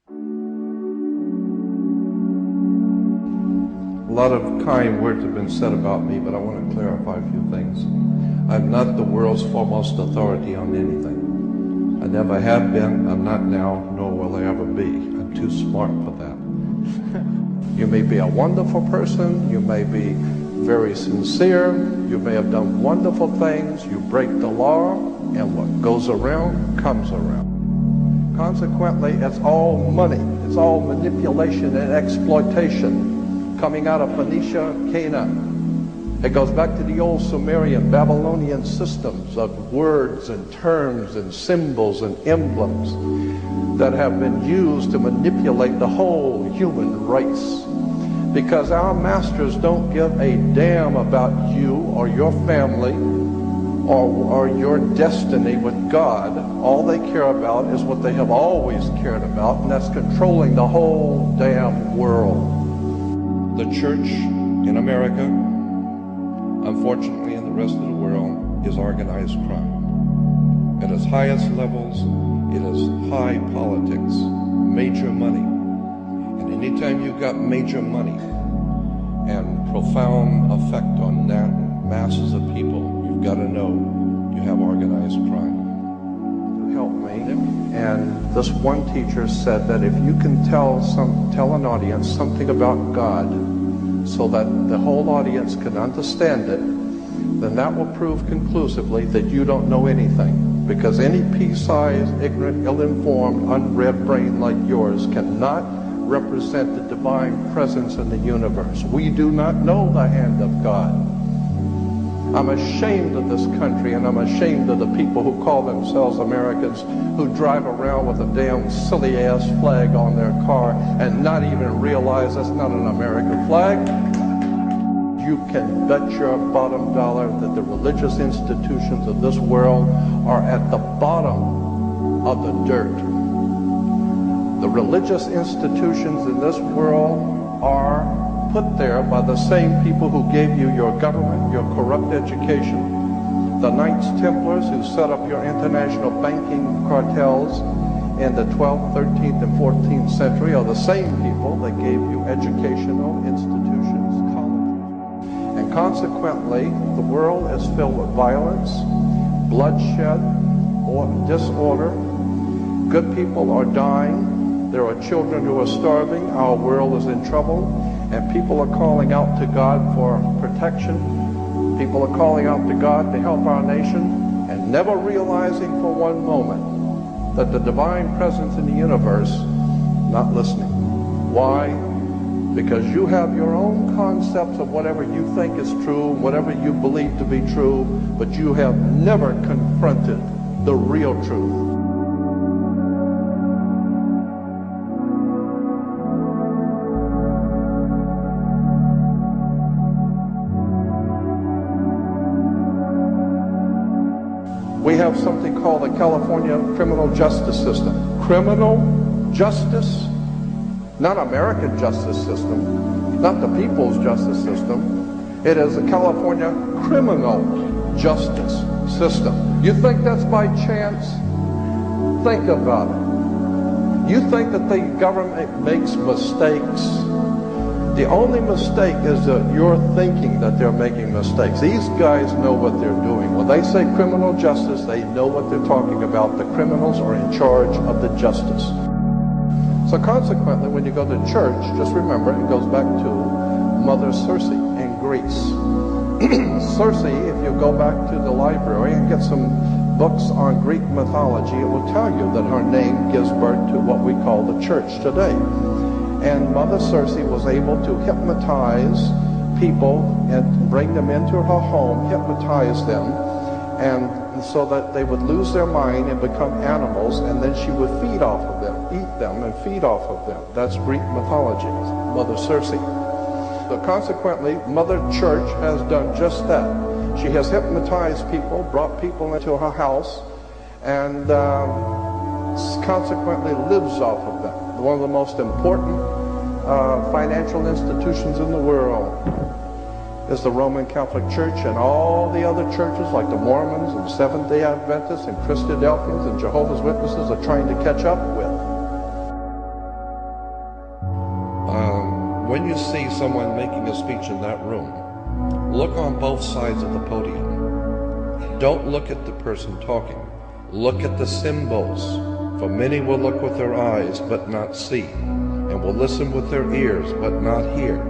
A lot of kind words have been said about me, but I want to clarify a few things. I'm not the world's foremost authority on anything. I never have been, I'm not now, nor will I ever be. I'm too smart for that. You may be a wonderful person, you may be very sincere, you may have done wonderful things, you break the law, and what goes around comes around. Consequently, it's all money, it's all manipulation and exploitation coming out of Phoenicia, Canaan. It goes back to the old Sumerian, Babylonian systems of words and terms and symbols and emblems that have been used to manipulate the whole human race. Because our masters don't give a damn about you or your family or your destiny with God. All they care about is what they have always cared about, and that's controlling the whole damn world. The church in America, unfortunately in the rest of the world, is organized crime. At its highest levels, it is high politics, major money. And anytime you've got major money and profound effect on masses of people, you've got to know you have organized crime. To help me, and this one teacher said that if you can tell an audience something about God so that the whole audience can understand it, then that will prove conclusively that you don't know anything. Because any pea-sized, ignorant, ill-informed, unread brain like yours cannot represent the divine presence in the universe. We do not know the hand of God. I'm ashamed of this country, and I'm ashamed of the people who call themselves Americans, who drive around with a damn silly-ass flag on their car and not even realize that's not an American flag. You can bet your bottom dollar that the religious institutions of this world are at the bottom of the dirt. The religious institutions in this world are put there by the same people who gave you your government, your corrupt education. The Knights Templars who set up your international banking cartels in the 12th, 13th, and 14th century are the same people that gave you educational institutions, colleges. And consequently, the world is filled with violence, bloodshed, or disorder. Good people are dying. There are children who are starving. Our world is in trouble. And people are calling out to God for protection. People are calling out to God to help our nation, and never realizing for one moment that the divine presence in the universe not listening. Why? Because you have your own concepts of whatever you think is true, whatever you believe to be true, but you have never confronted the real truth. We have something called the California criminal justice system. Criminal justice, not American justice system, not the people's justice system. It is the California criminal justice system. You think that's by chance? Think about it. You think that the government makes mistakes? The only mistake is that you're thinking that they're making mistakes. These guys know what they're doing. When they say criminal justice, they know what they're talking about. The criminals are in charge of the justice. So consequently, when you go to church, just remember, it goes back to Mother Circe in Greece. Circe, if you go back to the library and get some books on Greek mythology, it will tell you that her name gives birth to what we call the church today. And Mother Circe was able to hypnotize people and bring them into her home, hypnotize them, and so that they would lose their mind and become animals, and then she would feed off of them, eat them and feed off of them. That's Greek mythology, Mother Circe. So consequently, Mother Church has done just that. She has hypnotized people, brought people into her house, and consequently lives off of them. One of the most important financial institutions in the world is the Roman Catholic Church, and all the other churches like the Mormons and Seventh-day Adventists and Christadelphians and Jehovah's Witnesses are trying to catch up with. when you see someone making a speech in that room, look on both sides of the podium. Don't look at the person talking. Look at the symbols. For many will look with their eyes but not see, and will listen with their ears but not hear,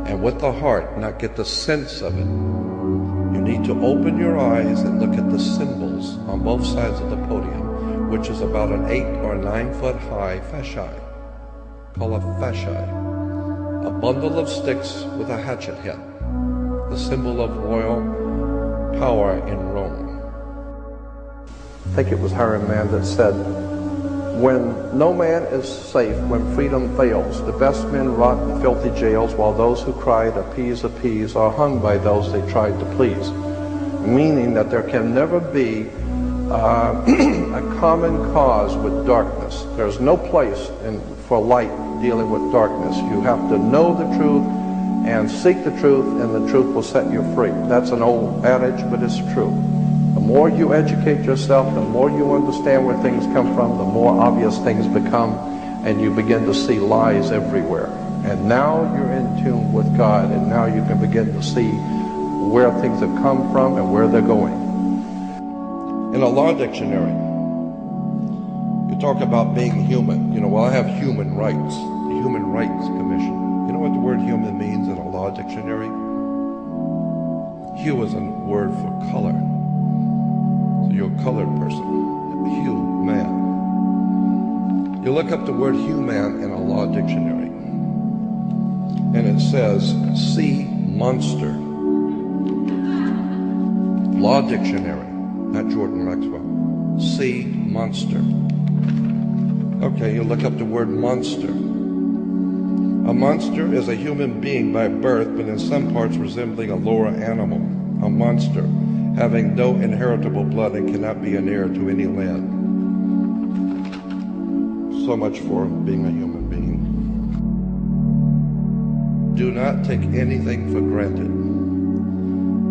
and with the heart not get the sense of it. You need to open your eyes and look at the symbols on both sides of the podium, which is about an 8 or 9 foot high fascia, called a fascia, a bundle of sticks with a hatchet head, the symbol of royal power in Rome. I think it was Hiram Mann that said, when no man is safe, when freedom fails, the best men rot in filthy jails, while those who cried, appease, appease, are hung by those they tried to please. Meaning that there can never be a common cause with darkness. There's no place for light dealing with darkness. You have to know the truth and seek the truth, and the truth will set you free. That's an old adage, but it's true. The more you educate yourself, the more you understand where things come from, the more obvious things become, and you begin to see lies everywhere. And now you're in tune with God, and now you can begin to see where things have come from and where they're going. In a law dictionary, you talk about being human. You know, well, I have human rights, the Human Rights Commission. You know what the word human means in a law dictionary? Hue is a word for color. So you're a colored person, hue, man. You look up the word human in a law dictionary, and it says, sea monster. Law dictionary, not Jordan Maxwell. Sea monster. Okay, you look up the word monster. A monster is a human being by birth, but in some parts resembling a lower animal. A monster, having no inheritable blood and cannot be an heir to any land. So much for being a human being. Do not take anything for granted.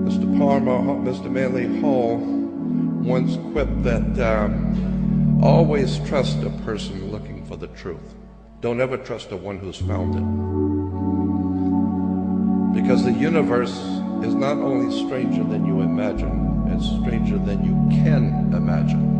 Mr. Palmer, Mr. Manly Hall once quipped that always trust a person looking for the truth. Don't ever trust the one who's found it. Because the universe is not only stranger than you imagine, it's stranger than you can imagine.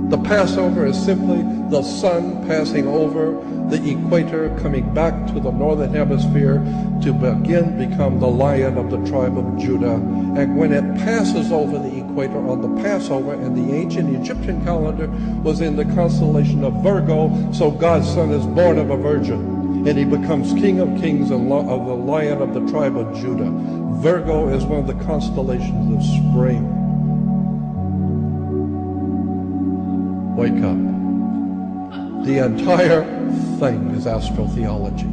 The Passover is simply the sun passing over the equator, coming back to the northern hemisphere to become the lion of the tribe of Judah. And when it passes over the equator on the Passover, and the ancient Egyptian calendar was in the constellation of Virgo, so God's son is born of a virgin, and he becomes King of Kings and of the Lion of the tribe of Judah. Virgo is one of the constellations of spring. Wake up. The entire thing is astrotheology.